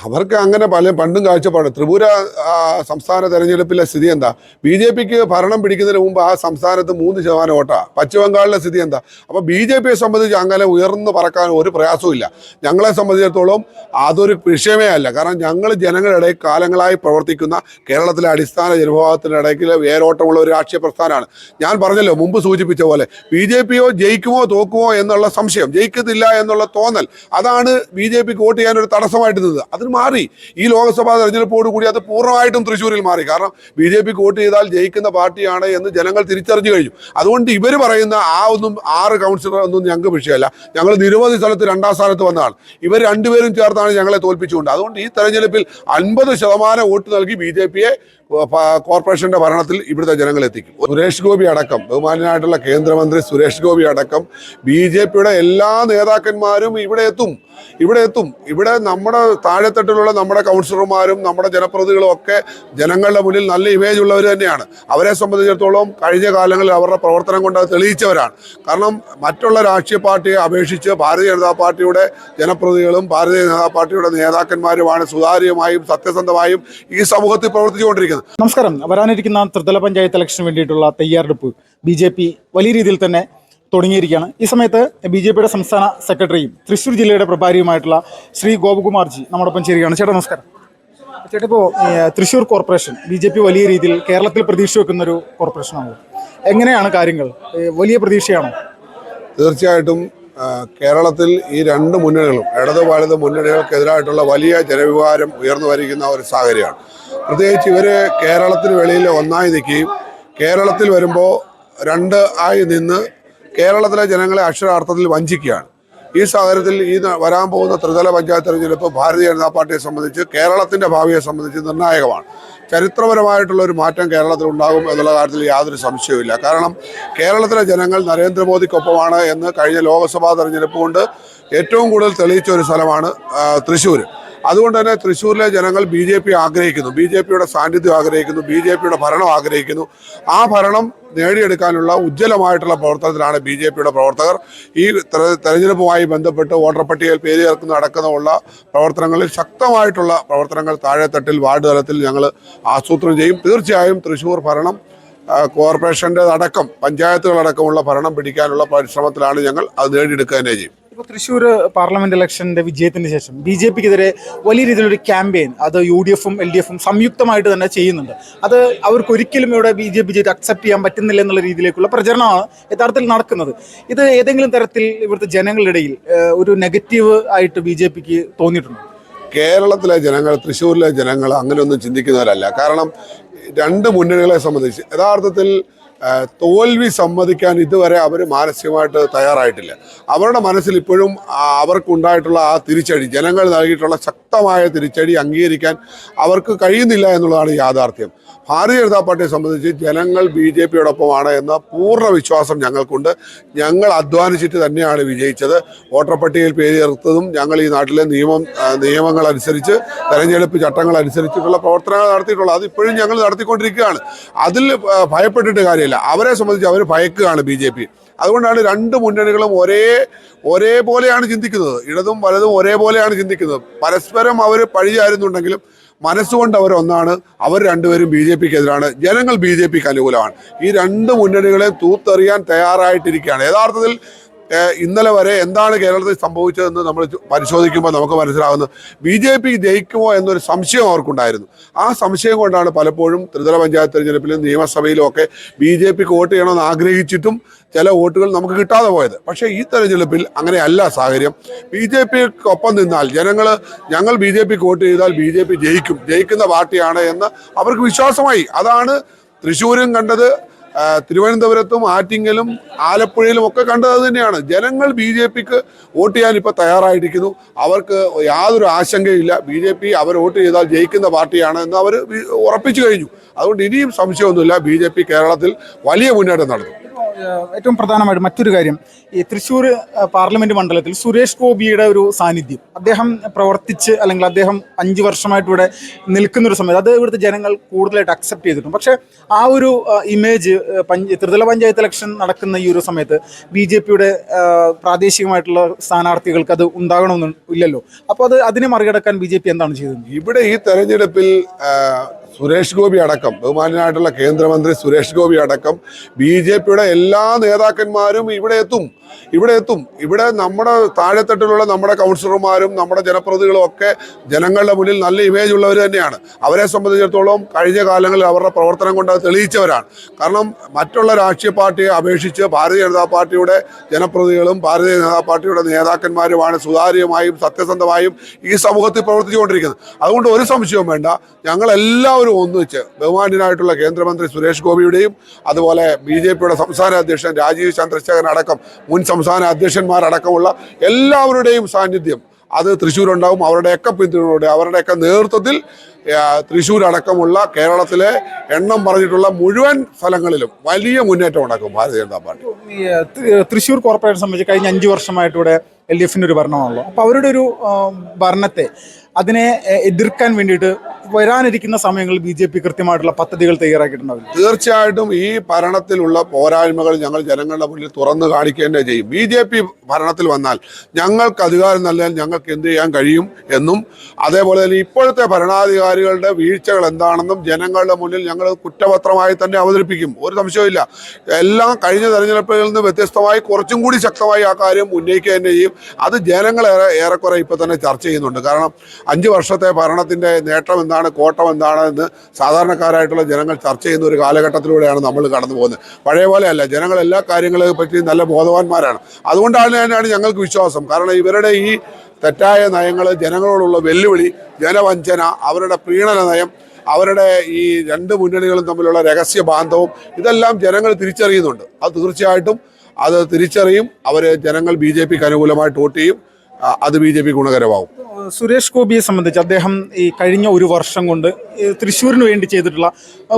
അവർക്ക് അങ്ങനെ പണ്ടും കാഴ്ചപ്പാട്. ത്രിപുര സംസ്ഥാന തെരഞ്ഞെടുപ്പിലെ സ്ഥിതി എന്താ? BJPക്ക് ഭരണം പിടിക്കുന്നതിന് മുമ്പ് ആ സംസ്ഥാനത്ത് 3% വോട്ടാ. പശ്ചിമബംഗാളിലെ സ്ഥിതി എന്താ? അപ്പോൾ BJPയെ സംബന്ധിച്ച് അങ്ങനെ ഉയർന്നു പറക്കാൻ ഒരു പ്രയാസവും ഇല്ല. ഞങ്ങളെ സംബന്ധിച്ചിടത്തോളം അതൊരു വിഷയമേ അല്ല. കാരണം ഞങ്ങൾ ജനങ്ങളുടെ കാലങ്ങളായി പ്രവർത്തിക്കുന്ന കേരളത്തിലെ അടിസ്ഥാന ജനവിഭാഗത്തിൻ്റെ ഇടയ്ക്ക് വേരോട്ടമുള്ള ഒരു രാഷ്ട്രീയ പ്രസ്ഥാനമാണ്. ഞാൻ പറഞ്ഞല്ലോ, മുമ്പ് സൂചിപ്പിച്ച പോലെ BJPയോ ജയിക്കുമോ തോക്കുമോ എന്നുള്ള സംശയം, ജയിക്കത്തില്ല എന്നുള്ള തോന്നൽ, അതാണ് BJPക്ക് വോട്ട് ചെയ്യാനൊരു തടസ്സമായിട്ട് നിന്നത്. അത് മാറി. ഈ ലോക്സഭാ തെരഞ്ഞെടുപ്പോട് കൂടി അത് പൂർണ്ണമായിട്ടും തൃശ്ശൂരിൽ മാറി. കാരണം BJPക്ക് വോട്ട് ചെയ്താൽ ജയിക്കുന്ന പാർട്ടിയാണ് എന്ന് ജനങ്ങൾ തിരിച്ചറിഞ്ഞു കഴിഞ്ഞു. അതുകൊണ്ട് ഇവർ പറയുന്ന 6 കൗൺസിലർ ഒന്നും ഞങ്ങൾക്ക് വിഷയമല്ല. ഞങ്ങൾ നിരവധി സ്ഥലത്ത് 2ാം സ്ഥാനത്ത് വന്നതാണ്. ഇവർ രണ്ടുപേരും ചേർത്താണ് ഞങ്ങളെ തോൽപ്പിച്ചുകൊണ്ട്. അതുകൊണ്ട് ഈ തെരഞ്ഞെടുപ്പിൽ 50% വോട്ട് നൽകി BJPയെ കോർപ്പറേഷന്റെ ഭരണത്തിൽ ഇവിടുത്തെ ജനങ്ങൾ എത്തിക്കും. സുരേഷ് ഗോപി അടക്കം, ബഹുമാനായിട്ടുള്ള കേന്ദ്രമന്ത്രി സുരേഷ് ഗോപി അടക്കം BJPയുടെ എല്ലാ നേതാക്കന്മാരും ഇവിടെ എത്തും. ഇവിടെ നമ്മുടെ താഴെത്തട്ടിലുള്ള നമ്മുടെ കൗൺസിലർമാരും നമ്മുടെ ജനപ്രതിനിധികളും ഒക്കെ ജനങ്ങളുടെ മുന്നിൽ നല്ല ഇമേജ് ഉള്ളവർ തന്നെയാണ്. അവരെ സംബന്ധിച്ചിടത്തോളം കഴിഞ്ഞ കാലങ്ങളിൽ അവരുടെ പ്രവർത്തനം കൊണ്ട് അത് തെളിയിച്ചവരാണ്. കാരണം മറ്റുള്ള രാഷ്ട്രീയ പാർട്ടിയെ അപേക്ഷിച്ച് ഭാരതീയ ജനതാ പാർട്ടിയുടെ ജനപ്രതിനിധികളും ഭാരതീയ ജനതാ പാർട്ടിയുടെ നേതാക്കന്മാരുമാണ് സുതാര്യമായും സത്യസന്ധമായും ഈ സമൂഹത്തിൽ പ്രവർത്തിച്ചുകൊണ്ടിരിക്കുന്നത്. നമസ്കാരം. വരാനിരിക്കുന്ന ത്രിതല പഞ്ചായത്ത് ഇലക്ഷന് വേണ്ടിയിട്ടുള്ള തയ്യാറെടുപ്പ് BJP വലിയ രീതിയിൽ തന്നെ തുടങ്ങിയിരിക്കുകയാണ്. ഈ സമയത്ത് BJPയുടെ സംസ്ഥാന സെക്രട്ടറിയും തൃശ്ശൂർ ജില്ലയുടെ പ്രഭാരിയുമായിട്ടുള്ള ശ്രീ ഗോപകുമാർജി നമ്മോടൊപ്പം ചേരുകയാണ്. ചേട്ടാ നമസ്കാരം. ചേട്ടാ, ഇപ്പോൾ തൃശ്ശൂർ കോർപ്പറേഷൻ BJP വലിയ രീതിയിൽ കേരളത്തിൽ പ്രതീക്ഷ വെക്കുന്നൊരു കോർപ്പറേഷനാണ്. എങ്ങനെയാണ് കാര്യങ്ങൾ? വലിയ പ്രതീക്ഷയാണോ? തീർച്ചയായിട്ടും കേരളത്തിൽ ഈ 2 മുന്നണികളും, ഇടത് വലത് മുന്നണികൾക്കെതിരായിട്ടുള്ള വലിയ ജനവികാരം ഉയർന്നു വരിക്കുന്ന ഒരു സാഹചര്യമാണ്. പ്രത്യേകിച്ച് ഇവർ കേരളത്തിന് വെളിയിൽ ഒന്നായി നിൽക്കുകയും കേരളത്തിൽ വരുമ്പോൾ 2 ആയി നിന്ന് കേരളത്തിലെ ജനങ്ങളെ അക്ഷരാർത്ഥത്തിൽ വഞ്ചിക്കുകയാണ്. ഈ സാഹചര്യത്തിൽ ഈ വരാൻ പോകുന്ന ത്രിതല പഞ്ചായത്ത് തെരഞ്ഞെടുപ്പ് ഭാരതീയ ജനതാ പാർട്ടിയെ സംബന്ധിച്ച്, കേരളത്തിൻ്റെ ഭാവിയെ സംബന്ധിച്ച് നിർണായകമാണ്. ചരിത്രപരമായിട്ടുള്ള ഒരു മാറ്റം കേരളത്തിൽ ഉണ്ടാകും എന്നുള്ള കാര്യത്തിൽ യാതൊരു സംശയവുമില്ല. കാരണം കേരളത്തിലെ ജനങ്ങൾ നരേന്ദ്രമോദിക്കൊപ്പമാണ് എന്ന് കഴിഞ്ഞ ലോക്സഭാ തെരഞ്ഞെടുപ്പ് കൊണ്ട് ഏറ്റവും കൂടുതൽ തെളിയിച്ച ഒരു സ്ഥലമാണ് തൃശ്ശൂർ. അതുകൊണ്ട് തന്നെ തൃശ്ശൂരിലെ ജനങ്ങൾ BJP ആഗ്രഹിക്കുന്നു, BJPയുടെ സാന്നിധ്യം ആഗ്രഹിക്കുന്നു, BJPയുടെ ഭരണം ആഗ്രഹിക്കുന്നു. ആ ഭരണം നേടിയെടുക്കാനുള്ള ഉജ്ജ്വലമായിട്ടുള്ള പ്രവർത്തനത്തിലാണ് BJPയുടെ പ്രവർത്തകർ. ഈ തെരഞ്ഞെടുപ്പുമായി ബന്ധപ്പെട്ട് വോട്ടർ പട്ടികയിൽ പേര് ചേർക്കുന്ന അടക്കമുള്ള പ്രവർത്തനങ്ങളിൽ ശക്തമായിട്ടുള്ള പ്രവർത്തനങ്ങൾ താഴെത്തട്ടിൽ വാർഡ് തലത്തിൽ ഞങ്ങൾ ആസൂത്രണം ചെയ്യും. തീർച്ചയായും തൃശ്ശൂർ ഭരണം, കോർപ്പറേഷൻ്റെ അടക്കം പഞ്ചായത്തുകളടക്കമുള്ള ഭരണം പിടിക്കാനുള്ള പരിശ്രമത്തിലാണ് ഞങ്ങൾ. അത് നേടിയെടുക്കുക തന്നെ ചെയ്യും. ഇപ്പോൾ തൃശ്ശൂർ പാർലമെന്റ് ഇലക്ഷന്റെ വിജയത്തിന് ശേഷം BJPക്കെതിരെ വലിയ രീതിയിലൊരു ക്യാമ്പയിൻ അത് UDFും LDFും സംയുക്തമായിട്ട് തന്നെ ചെയ്യുന്നുണ്ട്. അത് അവർക്കൊരിക്കലും ഇവിടെ BJP അക്സെപ്റ്റ് ചെയ്യാൻ പറ്റുന്നില്ല എന്നുള്ള രീതിയിലേക്കുള്ള പ്രചരണമാണ് യഥാർത്ഥത്തിൽ നടക്കുന്നത്. ഇത് ഏതെങ്കിലും തരത്തിൽ ഇവിടുത്തെ ജനങ്ങളുടെ ഇടയിൽ ഒരു നെഗറ്റീവ് ആയിട്ട് BJPക്ക് തോന്നിയിട്ടുണ്ട്? കേരളത്തിലെ ജനങ്ങൾ, തൃശ്ശൂരിലെ ജനങ്ങൾ അങ്ങനെയൊന്നും ചിന്തിക്കുന്നവരല്ല. കാരണം 2 മുന്നണികളെ സംബന്ധിച്ച് യഥാർത്ഥത്തിൽ തോൽവി സമ്മതിക്കാൻ ഇതുവരെ അവർ മാനസികമായിട്ട് തയ്യാറായിട്ടില്ല. അവരുടെ മനസ്സിൽ ഇപ്പോഴും അവർക്കുണ്ടായിട്ടുള്ള ആ തിരിച്ചടി, ജനങ്ങൾ നൽകിയിട്ടുള്ള ശക്തമായ തിരിച്ചടി അംഗീകരിക്കാൻ അവർക്ക് കഴിയുന്നില്ല എന്നുള്ളതാണ് യാഥാർത്ഥ്യം. ഭാരതീയ ജനതാ പാർട്ടിയെ സംബന്ധിച്ച് ജനങ്ങൾ BJPയോടൊപ്പമാണ് എന്ന പൂർണ്ണ വിശ്വാസം ഞങ്ങൾക്കുണ്ട്. ഞങ്ങൾ അധ്വാനിച്ചിട്ട് തന്നെയാണ് വിജയിച്ചത്. വോട്ടർ പട്ടികയിൽ പേര് ചേർത്തതും ഞങ്ങൾ ഈ നാട്ടിലെ നിയമങ്ങൾ അനുസരിച്ച്, തെരഞ്ഞെടുപ്പ് ചട്ടങ്ങൾ അനുസരിച്ചിട്ടുള്ള പ്രവർത്തനങ്ങൾ നടത്തിയിട്ടുള്ളത്. അത് ഇപ്പോഴും ഞങ്ങൾ നടത്തിക്കൊണ്ടിരിക്കുകയാണ്. അതിൽ ഭയപ്പെട്ടിട്ട് കാര്യമില്ല. അവരെ സംബന്ധിച്ച് അവർ ഭയക്കുകയാണ് BJP. അതുകൊണ്ടാണ് 2 മുന്നണികളും ഒരേപോലെയാണ് ചിന്തിക്കുന്നത്. ഇടതും വലതും ഒരേപോലെയാണ് ചിന്തിക്കുന്നത്. പരസ്പരം അവർ പഴിചാരുന്നുണ്ടെങ്കിലും മനസ്സുകൊണ്ട് അവർ ഒന്നാണ്. അവർ രണ്ടുപേരും BJPക്കെതിരാണ്. ജനങ്ങൾ BJPക്ക് അനുകൂലമാണ്. ഈ 2 മുന്നണികളെ തൂത്തെറിയാൻ തയ്യാറായിട്ടിരിക്കുകയാണ്. യഥാർത്ഥത്തിൽ ഇന്നലെ വരെ എന്താണ് കേരളത്തിൽ സംഭവിച്ചതെന്ന് നമ്മൾ പരിശോധിക്കുമ്പോൾ നമുക്ക് മനസ്സിലാകുന്നത് BJP ജയിക്കുമോ എന്നൊരു സംശയം അവർക്കുണ്ടായിരുന്നു. ആ സംശയം കൊണ്ടാണ് പലപ്പോഴും ത്രിതല പഞ്ചായത്ത് തെരഞ്ഞെടുപ്പിലും നിയമസഭയിലും ഒക്കെ BJPക്ക് വോട്ട് ചെയ്യണമെന്ന് ആഗ്രഹിച്ചിട്ടും ചില വോട്ടുകൾ നമുക്ക് കിട്ടാതെ പോയത്. പക്ഷേ ഈ തെരഞ്ഞെടുപ്പിൽ അങ്ങനെയല്ല സാഹചര്യം. BJPക്കൊപ്പം നിന്നാൽ ഞങ്ങൾ BJPക്ക് വോട്ട് ചെയ്താൽ BJP ജയിക്കുന്ന പാർട്ടിയാണ് എന്ന് അവർക്ക് വിശ്വാസമായി. അതാണ് തൃശ്ശൂരും കണ്ടത്, തിരുവനന്തപുരത്തും ആറ്റിങ്ങലും ആലപ്പുഴയിലും ഒക്കെ കണ്ടത് തന്നെയാണ്. ജനങ്ങൾ BJPക്ക് വോട്ട് ചെയ്യാൻ ഇപ്പോൾ തയ്യാറായിരിക്കുന്നു. അവർക്ക് യാതൊരു ആശങ്കയില്ല. BJP അവർ വോട്ട് ചെയ്താൽ ജയിക്കുന്ന പാർട്ടിയാണ് എന്ന് അവർ ഉറപ്പിച്ചു കഴിഞ്ഞു. അതുകൊണ്ട് ഇനിയും സംശയമൊന്നുമില്ല, BJP കേരളത്തിൽ വലിയ മുന്നേറ്റം നടത്തും. ഏറ്റവും പ്രധാനമായിട്ട് മറ്റൊരു കാര്യം, ഈ തൃശ്ശൂർ പാർലമെന്റ് മണ്ഡലത്തിൽ സുരേഷ് ഗോപിയുടെ ഒരു സാന്നിധ്യം, അദ്ദേഹം പ്രവർത്തിച്ച് അല്ലെങ്കിൽ അദ്ദേഹം 5 വർഷമായിട്ട് ഇവിടെ നിൽക്കുന്ന ഒരു സമയത്ത് അത് ഇവിടുത്തെ ജനങ്ങൾ കൂടുതലായിട്ട് അക്സെപ്റ്റ് ചെയ്തിട്ടുണ്ട്. പക്ഷേ ആ ഒരു ഇമേജ് ത്രിതല പഞ്ചായത്ത് ഇലക്ഷൻ നടക്കുന്ന ഈ ഒരു സമയത്ത് BJPയുടെ പ്രാദേശികമായിട്ടുള്ള സ്ഥാനാർത്ഥികൾക്ക് അത് ഉണ്ടാകണമെന്ന് ഇല്ലല്ലോ. അപ്പോൾ അതിനെ മറികടക്കാൻ BJP എന്താണ് ചെയ്തത്? ഇവിടെ ഈ തെരഞ്ഞെടുപ്പിൽ സുരേഷ് ഗോപി അടക്കം, ബഹുമാനായിട്ടുള്ള കേന്ദ്രമന്ത്രി സുരേഷ് ഗോപി അടക്കം BJPയുടെ എല്ലാ നേതാക്കന്മാരും ഇവിടെ എത്തും. ഇവിടെ നമ്മുടെ താഴെത്തട്ടിലുള്ള നമ്മുടെ കൗൺസിലർമാരും നമ്മുടെ ജനപ്രതിനിധികളും ഒക്കെ ജനങ്ങളുടെ മുന്നിൽ നല്ല ഇമേജ് ഉള്ളവർ തന്നെയാണ്. അവരെ സംബന്ധിച്ചിടത്തോളം കഴിഞ്ഞ കാലങ്ങളിൽ അവരുടെ പ്രവർത്തനം കൊണ്ട് അത് തെളിയിച്ചവരാണ്. കാരണം മറ്റുള്ള രാഷ്ട്രീയ പാർട്ടിയെ അപേക്ഷിച്ച് ഭാരതീയ ജനതാ പാർട്ടിയുടെ ജനപ്രതിനിധികളും ഭാരതീയ ജനതാ പാർട്ടിയുടെ നേതാക്കന്മാരുമാണ് സുതാര്യമായും സത്യസന്ധമായും ഈ സമൂഹത്തിൽ പ്രവർത്തിച്ചുകൊണ്ടിരിക്കുന്നത്. അതുകൊണ്ട് ഒരു സംശയവും വേണ്ട, ഞങ്ങളെല്ലാവരും ഒന്നിച്ച് ബഹുമാന്യനായിട്ടുള്ള കേന്ദ്രമന്ത്രി സുരേഷ് ഗോപിയുടെയും അതുപോലെ BJPയുടെ സംസ്ഥാന അധ്യക്ഷൻ രാജീവ് ചന്ദ്രശേഖരൻ അടക്കം മുൻ സംസ്ഥാന അധ്യക്ഷന്മാരടക്കമുള്ള എല്ലാവരുടെയും സാന്നിധ്യം അത് തൃശ്ശൂരുണ്ടാവും. അവരുടെയൊക്കെ പിന്തുണയോടെ അവരുടെയൊക്കെ നേതൃത്വത്തിൽ തൃശ്ശൂർ അടക്കമുള്ള കേരളത്തിലെ എണ്ണം പറഞ്ഞിട്ടുള്ള മുഴുവൻ സ്ഥലങ്ങളിലും വലിയ മുന്നേറ്റം ഉണ്ടാക്കും ഭാരതീയ ജനതാ പാർട്ടി. തൃശ്ശൂർ കോർപ്പറേഷൻ സംബന്ധിച്ച് കഴിഞ്ഞ 5 വർഷമായിട്ട് ഇവിടെ LDFിൻ്റെ ഒരു ഭരണമാണല്ലോ. അപ്പോൾ അവരുടെ ഒരു ഭരണത്തെ അതിനെ എതിർക്കാൻ വേണ്ടിയിട്ട് വരാനിരിക്കുന്ന സമയങ്ങളിൽ BJP കൃത്യമായിട്ടുള്ള പദ്ധതികൾ തയ്യാറാക്കിയിട്ടുണ്ടാവില്ല. തീർച്ചയായിട്ടും ഈ ഭരണത്തിലുള്ള പോരായ്മകൾ ഞങ്ങൾ ജനങ്ങളുടെ മുന്നിൽ തുറന്നു കാണിക്കേണ്ടേ ചെയ്യും. BJP ഭരണത്തിൽ വന്നാൽ ഞങ്ങൾക്ക് അധികാരം നൽകാൻ ഞങ്ങൾക്ക് എന്ത് ചെയ്യാൻ കഴിയും എന്നും അതേപോലെ തന്നെ ഇപ്പോഴത്തെ ഭരണാധികാരികളുടെ വീഴ്ചകൾ എന്താണെന്നും ജനങ്ങളുടെ മുന്നിൽ ഞങ്ങൾ കുറ്റപത്രമായി തന്നെ അവതരിപ്പിക്കും. ഒരു സംശയമില്ല. എല്ലാം കഴിഞ്ഞ തെരഞ്ഞെടുപ്പുകളിൽ നിന്ന് വ്യത്യസ്തമായി കുറച്ചും കൂടി ശക്തമായി ആ കാര്യം ഉന്നയിക്കുക തന്നെ ചെയ്യും. അത് ജനങ്ങൾ ഏറെക്കുറെ ഇപ്പോൾ തന്നെ ചർച്ച ചെയ്യുന്നുണ്ട്. കാരണം 5 വർഷത്തെ ഭരണത്തിൻ്റെ നേട്ടം എന്താണ്, കോട്ടം എന്താണ് എന്ന് സാധാരണക്കാരായിട്ടുള്ള ജനങ്ങൾ ചർച്ച ചെയ്യുന്ന ഒരു കാലഘട്ടത്തിലൂടെയാണ് നമ്മൾ കടന്നു പോകുന്നത്. പഴയ പോലെയല്ല, ജനങ്ങൾ എല്ലാ കാര്യങ്ങളെ പറ്റി നല്ല ബോധവാന്മാരാണ്. അതുകൊണ്ടാണ് തന്നെയാണ് ഞങ്ങൾക്ക് വിശ്വാസം. കാരണം ഇവരുടെ ഈ തെറ്റായ നയങ്ങൾ, ജനങ്ങളോടുള്ള വെല്ലുവിളി, ജനവഞ്ചന, അവരുടെ പ്രീണന നയം, അവരുടെ ഈ 2 മുന്നണികളും തമ്മിലുള്ള രഹസ്യ ബാന്ധവും ഇതെല്ലാം ജനങ്ങൾ തിരിച്ചറിയുന്നുണ്ട്. അത് തീർച്ചയായിട്ടും അത് തിരിച്ചറിയും. ജനങ്ങൾ BJPക്ക് അനുകൂലമായിട്ട് വോട്ട് ചെയ്യും. അത് BJP ഗുണകരമാവും. സുരേഷ് ഗോപിയെ സംബന്ധിച്ച് അദ്ദേഹം ഈ കഴിഞ്ഞ 1 വർഷം കൊണ്ട് തൃശ്ശൂരിന് വേണ്ടി ചെയ്തിട്ടുള്ള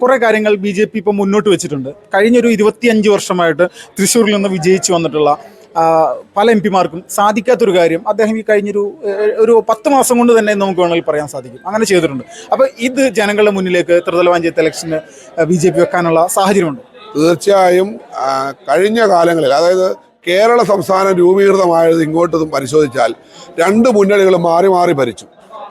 കുറേ കാര്യങ്ങൾ BJP ഇപ്പോൾ മുന്നോട്ട് വെച്ചിട്ടുണ്ട്. കഴിഞ്ഞൊരു 25 വർഷമായിട്ട് തൃശ്ശൂരിൽ നിന്ന് വിജയിച്ചു വന്നിട്ടുള്ള പല MPമാർക്കും സാധിക്കാത്തൊരു കാര്യം അദ്ദേഹം ഈ കഴിഞ്ഞൊരു 10 മാസം കൊണ്ട് തന്നെ നമുക്ക് വേണമെങ്കിൽ പറയാൻ സാധിക്കും. അങ്ങനെ ചെയ്തിട്ടുണ്ട്. അപ്പോൾ ഇത് ജനങ്ങളുടെ മുന്നിലേക്ക് ത്രിതല പഞ്ചായത്ത് ഇലക്ഷന് BJP വെക്കാനുള്ള സാഹചര്യമുണ്ട്. തീർച്ചയായും കഴിഞ്ഞ കാലങ്ങളിൽ, അതായത് കേരള സംസ്ഥാനം രൂപീകൃതമായത് ഇങ്ങോട്ടതും പരിശോധിച്ചാൽ 2 മുന്നണികളും മാറി മാറി ഭരിച്ചു.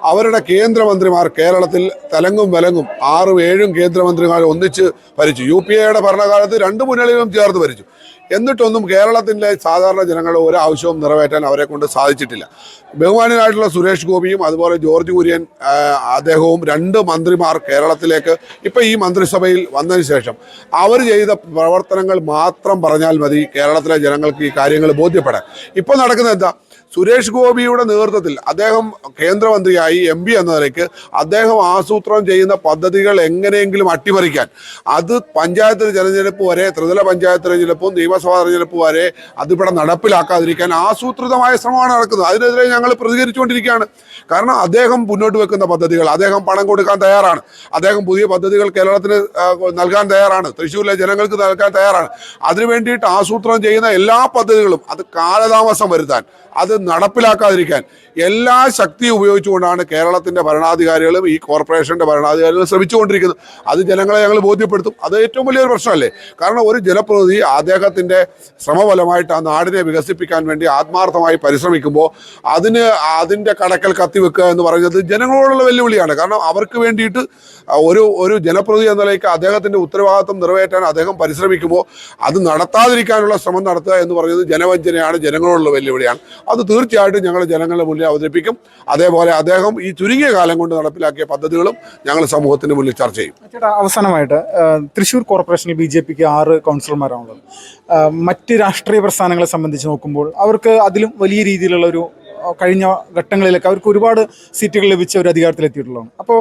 അവരുടെ കേന്ദ്രമന്ത്രിമാർ കേരളത്തിൽ തലങ്ങും വിലങ്ങും 6-7 കേന്ദ്രമന്ത്രിമാർ ഒന്നിച്ച് ഭരിച്ചു. UPAയുടെ ഭരണകാലത്ത് 2 മുന്നണികളും ചേർത്ത് ഭരിച്ചു. എന്നിട്ടൊന്നും കേരളത്തിൻ്റെ സാധാരണ ജനങ്ങളുടെ ഒരു ആവശ്യവും നിറവേറ്റാൻ അവരെ കൊണ്ട് സാധിച്ചിട്ടില്ല. ബഹുമാന്യനായിട്ടുള്ള സുരേഷ് ഗോപിയും അതുപോലെ ജോർജ് കുര്യൻ അദ്ദേഹവും 2 മന്ത്രിമാർ കേരളത്തിലേക്ക് ഇപ്പോൾ ഈ മന്ത്രിസഭയിൽ വന്നതിന് ശേഷം അവർ ചെയ്ത പ്രവർത്തനങ്ങൾ മാത്രം പറഞ്ഞാൽ മതി കേരളത്തിലെ ജനങ്ങൾക്ക് ഈ കാര്യങ്ങൾ ബോധ്യപ്പെടാൻ. ഇപ്പോൾ നടക്കുന്നത് എന്താ? സുരേഷ് ഗോപിയുടെ നേതൃത്വത്തിൽ അദ്ദേഹം കേന്ദ്രമന്ത്രിയായി MP എന്ന നിലയ്ക്ക് അദ്ദേഹം ആസൂത്രണം ചെയ്യുന്ന പദ്ധതികൾ എങ്ങനെയെങ്കിലും അട്ടിമറിക്കാൻ, അത് പഞ്ചായത്ത് തെരഞ്ഞെടുപ്പ് വരെ, ത്രിതല പഞ്ചായത്ത് തെരഞ്ഞെടുപ്പും നിയമസഭാ തെരഞ്ഞെടുപ്പ് വരെ അതിവിടെ നടപ്പിലാക്കാതിരിക്കാൻ ആസൂത്രിതമായ ശ്രമമാണ് നടക്കുന്നത്. അതിനെതിരെ ഞങ്ങൾ പ്രതികരിച്ചുകൊണ്ടിരിക്കുകയാണ്. കാരണം അദ്ദേഹം മുന്നോട്ട് വെക്കുന്ന പദ്ധതികൾ, അദ്ദേഹം പണം കൊടുക്കാൻ തയ്യാറാണ്, അദ്ദേഹം പുതിയ പദ്ധതികൾ കേരളത്തിന് നൽകാൻ തയ്യാറാണ്, തൃശ്ശൂരിലെ ജനങ്ങൾക്ക് നൽകാൻ തയ്യാറാണ്. അതിനു വേണ്ടിയിട്ട് ആസൂത്രണം ചെയ്യുന്ന എല്ലാ പദ്ധതികളും അത് കാലതാമസം വരുത്താൻ, അത് നടപ്പിലാക്കാതിരിക്കാൻ എല്ലാ ശക്തിയും ഉപയോഗിച്ചുകൊണ്ടാണ് കേരളത്തിൻ്റെ ഭരണാധികാരികളും ഈ കോർപ്പറേഷൻ്റെ ഭരണാധികാരികളും ശ്രമിച്ചുകൊണ്ടിരിക്കുന്നത്. അത് ജനങ്ങളെ ഞങ്ങൾ ബോധ്യപ്പെടുത്തും. അത് ഏറ്റവും വലിയൊരു പ്രശ്നമല്ലേ? കാരണം ഒരു ജനപ്രതിനിധി അദ്ദേഹത്തിൻ്റെ ശ്രമഫലമായിട്ട് ആ നാടിനെ വികസിപ്പിക്കാൻ വേണ്ടി ആത്മാർത്ഥമായി പരിശ്രമിക്കുമ്പോൾ അതിൻ്റെ കടക്കൽ കത്തിവെക്കുക എന്ന് പറയുന്നത് ജനങ്ങളോടുള്ള വെല്ലുവിളിയാണ്. കാരണം അവർക്ക് വേണ്ടിയിട്ട് ഒരു ജനപ്രതിനിധി എന്ന നിലയ്ക്ക് അദ്ദേഹത്തിൻ്റെ ഉത്തരവാദിത്വം നിറവേറ്റാൻ അദ്ദേഹം പരിശ്രമിക്കുമ്പോൾ അത് നടത്താതിരിക്കാനുള്ള ശ്രമം നടത്തുക എന്ന് പറയുന്നത് ജനവഞ്ചനയാണ്, ജനങ്ങളോടുള്ള വെല്ലുവിളിയാണ്. അത് തീർച്ചയായിട്ടും ഞങ്ങൾ ജനങ്ങളുടെ മുന്നിൽ അവതരിപ്പിക്കും. അതേപോലെ അദ്ദേഹം ഈ ചുരുങ്ങിയ കാലം കൊണ്ട് നടപ്പിലാക്കിയ പദ്ധതികളും ഞങ്ങൾ സമൂഹത്തിന് മുന്നിൽ ചർച്ച ചെയ്യും. ചേട്ടാ, അവസാനമായിട്ട് തൃശ്ശൂർ കോർപ്പറേഷനിൽ BJPക്ക് 6 കൗൺസിലർമാരാണുള്ളത്. മറ്റ് രാഷ്ട്രീയ പ്രസ്ഥാനങ്ങളെ സംബന്ധിച്ച് നോക്കുമ്പോൾ അവർക്ക് അതിലും വലിയ രീതിയിലുള്ള ഒരു കഴിഞ്ഞ ഘട്ടങ്ങളിലൊക്കെ അവർക്ക് ഒരുപാട് സീറ്റുകൾ ലഭിച്ച ഒരു അധികാരത്തിലെത്തിയിട്ടുള്ളതാണ്. അപ്പോൾ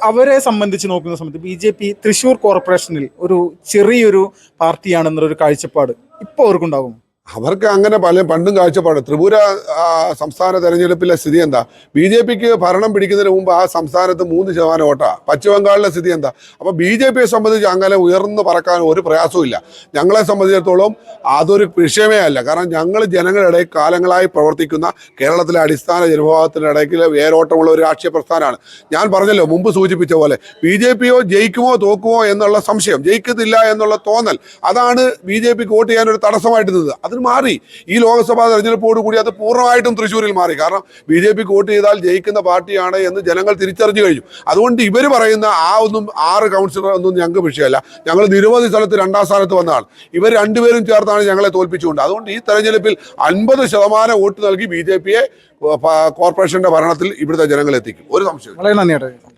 അവരെ സംബന്ധിച്ച് നോക്കുന്ന സമയത്ത് BJP തൃശ്ശൂർ കോർപ്പറേഷനിൽ ഒരു ചെറിയൊരു പാർട്ടിയാണെന്നൊരു കാഴ്ചപ്പാട് ഇപ്പോൾ അവർക്കുണ്ടാകും. അവർക്ക് അങ്ങനെ പണ്ടും കാഴ്ചപ്പാട്. ത്രിപുര സംസ്ഥാന തെരഞ്ഞെടുപ്പിലെ സ്ഥിതി എന്താ? BJPക്ക് ഭരണം പിടിക്കുന്നതിന് മുമ്പ് ആ സംസ്ഥാനത്ത് 3% വോട്ടാണ്. പശ്ചിമബംഗാളിലെ സ്ഥിതി എന്താ? അപ്പോൾ BJPയെ സംബന്ധിച്ച് അങ്ങനെ ഉയർന്നു പറക്കാൻ ഒരു പ്രയാസവും ഇല്ല. ഞങ്ങളെ സംബന്ധിച്ചിടത്തോളം അതൊരു വിഷയമേ അല്ല. കാരണം ഞങ്ങൾ ജനങ്ങളുടെ കാലങ്ങളായി പ്രവർത്തിക്കുന്ന കേരളത്തിലെ അടിസ്ഥാന ജനവിഭാഗത്തിൻ്റെ ഇടയ്ക്ക് വേരോട്ടമുള്ള ഒരു രാഷ്ട്രീയ പ്രസ്ഥാനമാണ്. ഞാൻ പറഞ്ഞല്ലോ മുമ്പ് സൂചിപ്പിച്ച പോലെ BJPയോ ജയിക്കുമോ തോക്കുമോ എന്നുള്ള സംശയം, ജയിക്കത്തില്ല എന്നുള്ള തോന്നൽ, അതാണ് BJPക്ക് വോട്ട് ചെയ്യാനൊരു തടസ്സമായിട്ട് നിന്നത്. അത് മാറി. ഈ ലോക്സഭാ തെരഞ്ഞെടുപ്പോട് കൂടി അത് പൂർണ്ണമായിട്ടും തൃശ്ശൂരിൽ മാറി. കാരണം BJPക്ക് വോട്ട് ചെയ്താൽ ജയിക്കുന്ന പാർട്ടിയാണ് എന്ന് ജനങ്ങൾ തിരിച്ചറിഞ്ഞു കഴിഞ്ഞു. അതുകൊണ്ട് ഇവർ പറയുന്ന 6 കൗൺസിലർ ഒന്നും ഞങ്ങൾക്ക് വിഷയമല്ല. ഞങ്ങൾ നിരവധി സ്ഥലത്ത് 2ാം സ്ഥാനത്ത് വന്നതാണ്. ഇവർ രണ്ടുപേരും ചേർത്താണ് ഞങ്ങളെ തോൽപ്പിച്ചുകൊണ്ട്. അതുകൊണ്ട് ഈ തെരഞ്ഞെടുപ്പിൽ 50% വോട്ട് നൽകി BJPയെ കോർപ്പറേഷന്റെ ഭരണത്തിൽ ഇവിടുത്തെ ജനങ്ങൾ എത്തിക്കും. ഒരു സംശയം. വളരെ നന്ദിയായിട്ട്.